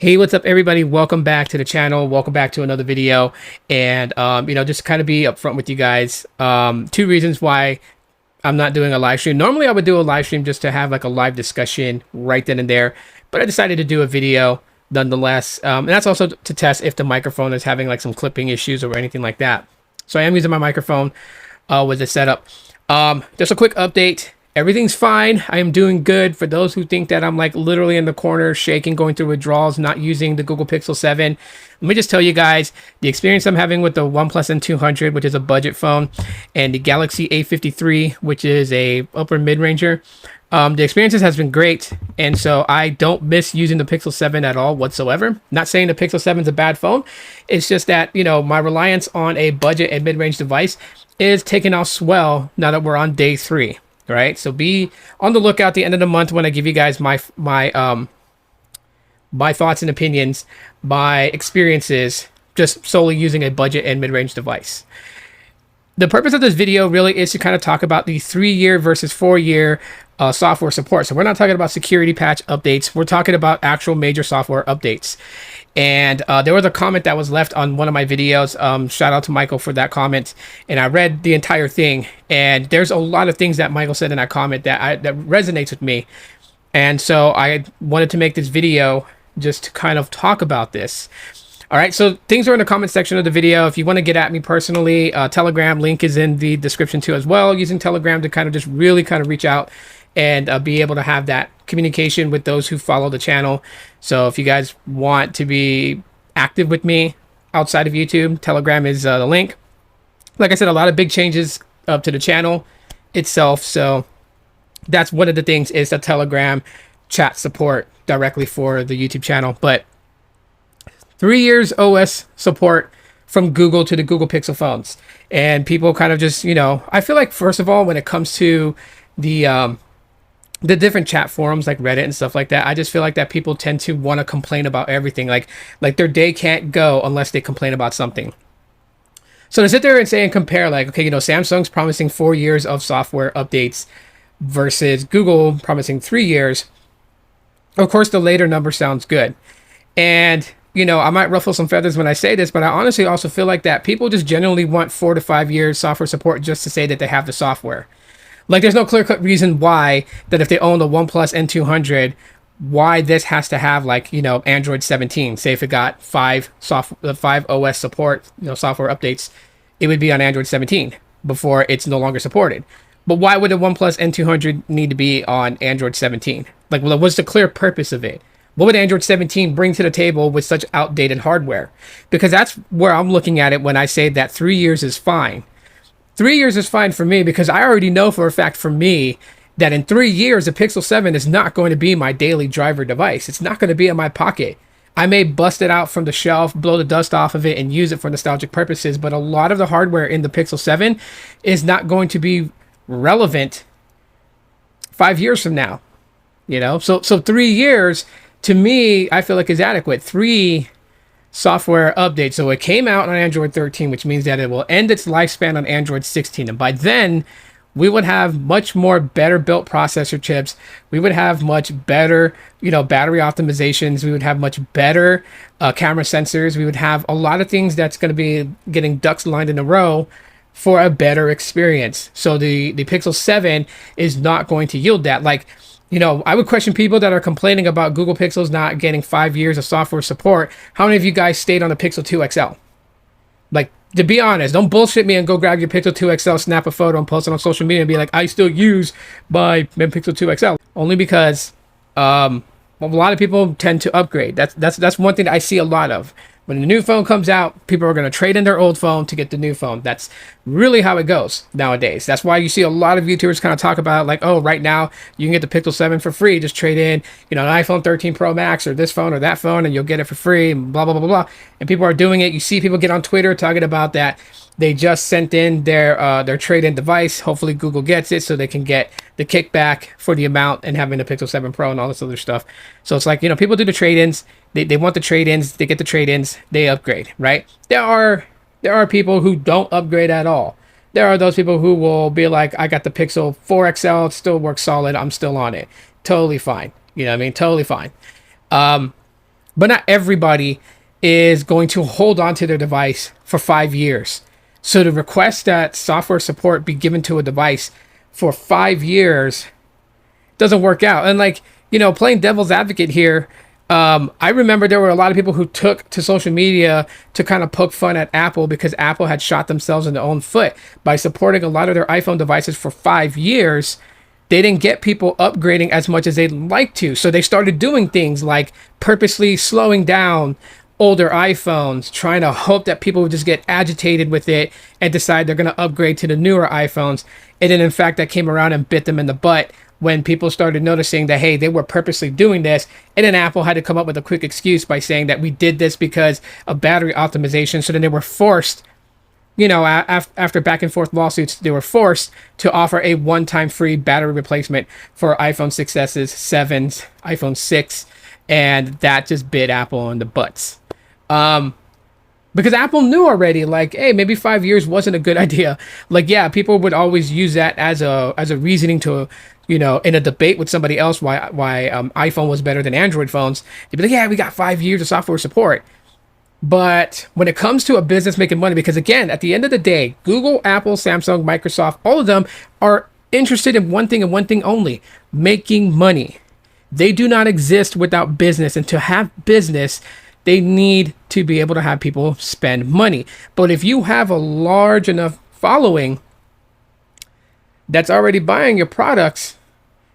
Hey, what's up, everybody? Welcome back to the channel. Welcome back to another video. And, just to kind of be upfront with you guys, two reasons why I'm not doing a live stream. Normally, I would do a live stream just to have like a live discussion right then and there, but I decided to do a video nonetheless. And that's also to test if the microphone is having like some clipping issues or anything like that. So I am using my microphone with the setup. Just a quick update. Everything's fine. I am doing good. For those who think that I'm like literally in the corner, shaking, going through withdrawals, not using the Google Pixel 7, let me just tell you guys the experience I'm having with the OnePlus N200, which is a budget phone, and the Galaxy A53, which is a upper mid-ranger. The experiences has been great, and so I don't miss using the Pixel 7 at all whatsoever. Not saying the Pixel 7 is a bad phone. It's just that, my reliance on a budget and mid-range device is taking off swell now that we're on day 3. Right, so be on the lookout at the end of the month when I give you guys my thoughts and opinions, my experiences, just solely using a budget and mid-range device. The purpose of this video really is to kind of talk about the 3-year versus 4-year software support. So we're not talking about security patch updates. We're talking about actual major software updates. And there was a comment that was left on one of my videos. Shout out to Michael for that comment. And I read the entire thing. And there's a lot of things that Michael said in that comment that resonates with me. And so I wanted to make this video just to kind of talk about this. All right, so things are in the comment section of the video. If you want to get at me personally, Telegram link is in the description too as well. Using Telegram to kind of just really kind of reach out and be able to have that communication with those who follow the channel. So if you guys want to be active with me outside of YouTube, Telegram is the link. Like I said, a lot of big changes up to the channel itself. So that's one of the things is the Telegram chat support directly for the YouTube channel. But 3 years OS support from Google to the Google Pixel phones. And people kind of just, I feel like, first of all, when it comes to the different chat forums like Reddit and stuff like that, I just feel like that people tend to want to complain about everything. Like their day can't go unless they complain about something. So to sit there and say and compare, like, okay, Samsung's promising 4 years of software updates versus Google promising 3 years. Of course, the later number sounds good. And I might ruffle some feathers when I say this, but I honestly also feel like that people just genuinely want 4 to 5 years software support just to say that they have the software. Like, there's no clear-cut reason why that if they own the OnePlus N200, why this has to have like, Android 17. Say if it got 5 OS support, software updates, it would be on Android 17 before it's no longer supported. But why would a OnePlus N200 need to be on Android 17? Like, well, what's the clear purpose of it? What would Android 17 bring to the table with such outdated hardware? Because that's where I'm looking at it when I say that 3 years is fine. 3 years is fine for me because I already know for a fact for me that in 3 years, the Pixel 7 is not going to be my daily driver device. It's not going to be in my pocket. I may bust it out from the shelf, blow the dust off of it, and use it for nostalgic purposes, but a lot of the hardware in the Pixel 7 is not going to be relevant 5 years from now. So 3 years... to me, I feel like is adequate. 3 software updates. So it came out on Android 13, which means that it will end its lifespan on Android 16. And by then, we would have much more better built processor chips. We would have much better, battery optimizations. We would have much better camera sensors. We would have a lot of things that's going to be getting ducks lined in a row for a better experience. So the Pixel 7 is not going to yield that. Like, I would question people that are complaining about Google Pixels not getting 5 years of software support. How many of you guys stayed on the Pixel 2 XL? Like, to be honest, don't bullshit me and go grab your Pixel 2 XL, snap a photo, and post it on social media and be like, I still use my Pixel 2 XL. Only because a lot of people tend to upgrade. That's one thing that I see a lot of. When the new phone comes out, people are going to trade in their old phone to get the new phone. That's really how it goes nowadays. That's why you see a lot of YouTubers kind of talk about like, oh, right now you can get the Pixel 7 for free. Just trade in, an iPhone 13 Pro Max or this phone or that phone, and you'll get it for free, and blah, blah, blah, blah, blah. And people are doing it. You see people get on Twitter talking about that. They just sent in their trade-in device. Hopefully Google gets it so they can get the kickback for the amount and having the Pixel 7 Pro and all this other stuff. So it's like, people do the trade-ins. They want the trade-ins. They get the trade-ins. They upgrade, right? There are people who don't upgrade at all. There are those people who will be like, I got the Pixel 4 XL. It still works solid. I'm still on it. Totally fine. Totally fine. But not everybody is going to hold on to their device for 5 years. So to request that software support be given to a device for 5 years doesn't work out. And like, playing devil's advocate here, I remember there were a lot of people who took to social media to kind of poke fun at Apple because Apple had shot themselves in their own foot by supporting a lot of their iPhone devices for 5 years. They didn't get people upgrading as much as they'd like to. So they started doing things like purposely slowing down older iPhones, trying to hope that people would just get agitated with it and decide they're going to upgrade to the newer iPhones. And then, in fact, that came around and bit them in the butt when people started noticing that, hey, they were purposely doing this. And then Apple had to come up with a quick excuse by saying that we did this because of battery optimization. So then they were forced, after back and forth lawsuits, they were forced to offer a one-time free battery replacement for iPhone 6s, 7s, iPhone 6, and that just bit Apple in the butts. Because Apple knew already, like, hey, maybe 5 years wasn't a good idea. Like, yeah, people would always use that as a reasoning to, in a debate with somebody else why iPhone was better than Android phones. They'd be like, yeah, we got 5 years of software support. But when it comes to a business making money, because again, at the end of the day, Google, Apple, Samsung, Microsoft, all of them are interested in one thing and one thing only: making money. They do not exist without business, and to have business, they need to be able to have people spend money. But if you have a large enough following that's already buying your products,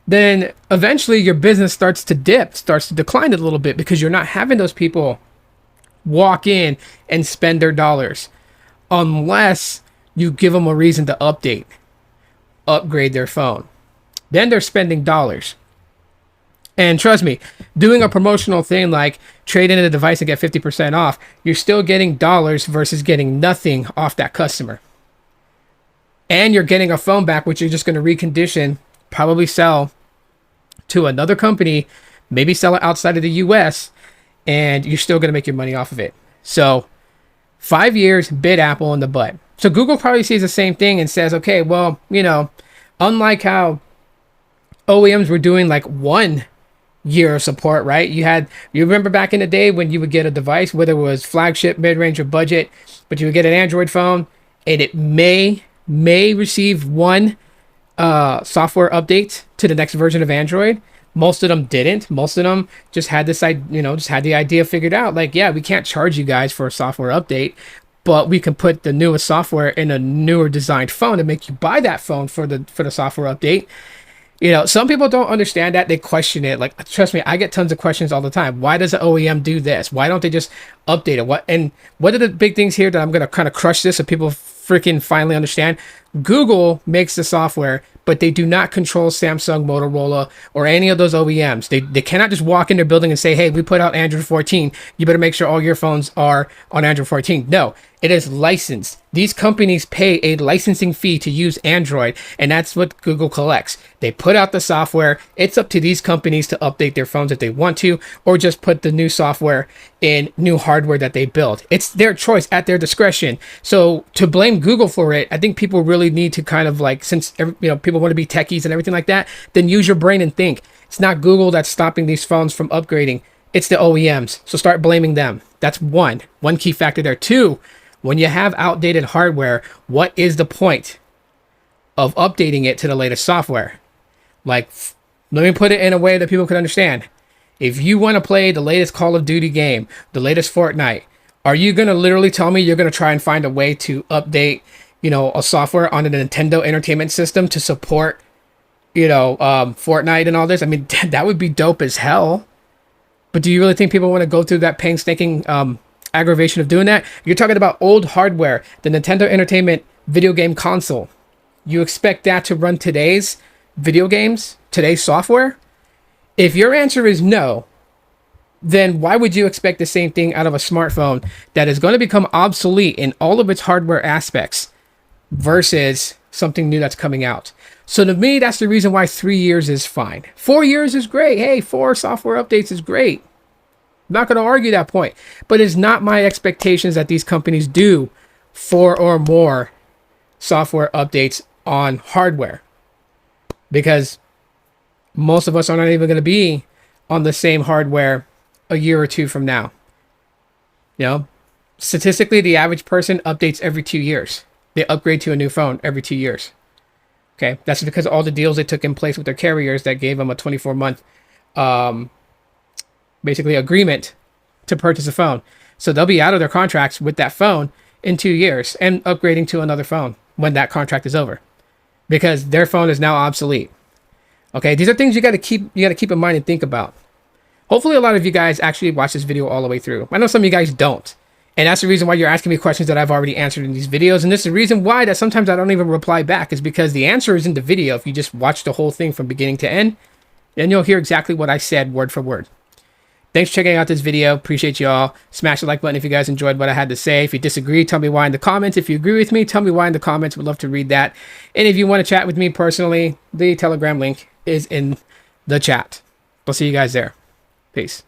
then eventually your business starts to dip, starts to decline a little bit, because you're not having those people walk in and spend their dollars unless you give them a reason to upgrade their phone. Then they're spending dollars. And trust me, doing a promotional thing like trade in a device and get 50% off, you're still getting dollars versus getting nothing off that customer. And you're getting a phone back, which you're just going to recondition, probably sell to another company, maybe sell it outside of the US, and you're still going to make your money off of it. So 5 years bit Apple in the butt. So Google probably sees the same thing and says, okay, well, unlike how OEMs were doing like 1 year of support, right? You remember back in the day when you would get a device, whether it was flagship, mid-range, or budget, but you would get an Android phone and it may receive one software update to the next version of Android. Most of them didn't. Most of them just had this, just had the idea figured out. Like, yeah, we can't charge you guys for a software update, but we can put the newest software in a newer designed phone and make you buy that phone for the software update. Some people don't understand that. They question it. Like, trust me, I get tons of questions all the time. Why does the OEM do this? Why don't they just update it? What are the big things here that I'm going to kind of crush this so people freaking finally understand? Google makes the software, but they do not control Samsung, Motorola, or any of those OEMs. They cannot just walk in their building and say, hey, we put out Android 14. You better make sure all your phones are on Android 14. No, it is licensed. These companies pay a licensing fee to use Android, and that's what Google collects. They put out the software. It's up to these companies to update their phones if they want to, or just put the new software in new hardware that they build. It's their choice at their discretion. So to blame Google for it, I think people really need to kind of like, since people want to be techies and everything like that, then use your brain and think. It's not Google that's stopping these phones from upgrading. It's the OEMs. So start blaming them. That's one key factor there. Two, when you have outdated hardware, what is the point of updating it to the latest software? Like, let me put it in a way that people can understand. If you want to play the latest Call of Duty game, the latest Fortnite, are you going to literally tell me you're going to try and find a way to update, a software on a Nintendo Entertainment System to support, Fortnite and all this? I mean, that would be dope as hell. But do you really think people want to go through that painstaking aggravation of doing that? You're talking about old hardware, the Nintendo Entertainment video game console. You expect that to run today's video games, today's software? If your answer is no, then why would you expect the same thing out of a smartphone that is going to become obsolete in all of its hardware aspects versus something new that's coming out? So to me, that's the reason why 3 years is fine. 4 years is great. Hey, 4 software updates is great. I'm not going to argue that point, but it's not my expectations that these companies do 4 or more software updates on hardware, because most of us are not even going to be on the same hardware a year or two from now. You know, statistically, the average person updates every 2 years. They upgrade to a new phone every 2 years. Okay, that's because of all the deals they took in place with their carriers that gave them a 24-month, basically agreement to purchase a phone. So they'll be out of their contracts with that phone in 2 years and upgrading to another phone when that contract is over, because their phone is now obsolete. Okay, these are things you got to keep in mind and think about. Hopefully, a lot of you guys actually watch this video all the way through. I know some of you guys don't. And that's the reason why you're asking me questions that I've already answered in these videos. And this is the reason why that sometimes I don't even reply back, is because the answer is in the video. If you just watch the whole thing from beginning to end, then you'll hear exactly what I said word for word. Thanks for checking out this video. Appreciate you all. Smash the like button if you guys enjoyed what I had to say. If you disagree, tell me why in the comments. If you agree with me, tell me why in the comments. Would love to read that. And if you want to chat with me personally, the Telegram link is in the chat. I'll see you guys there. Peace.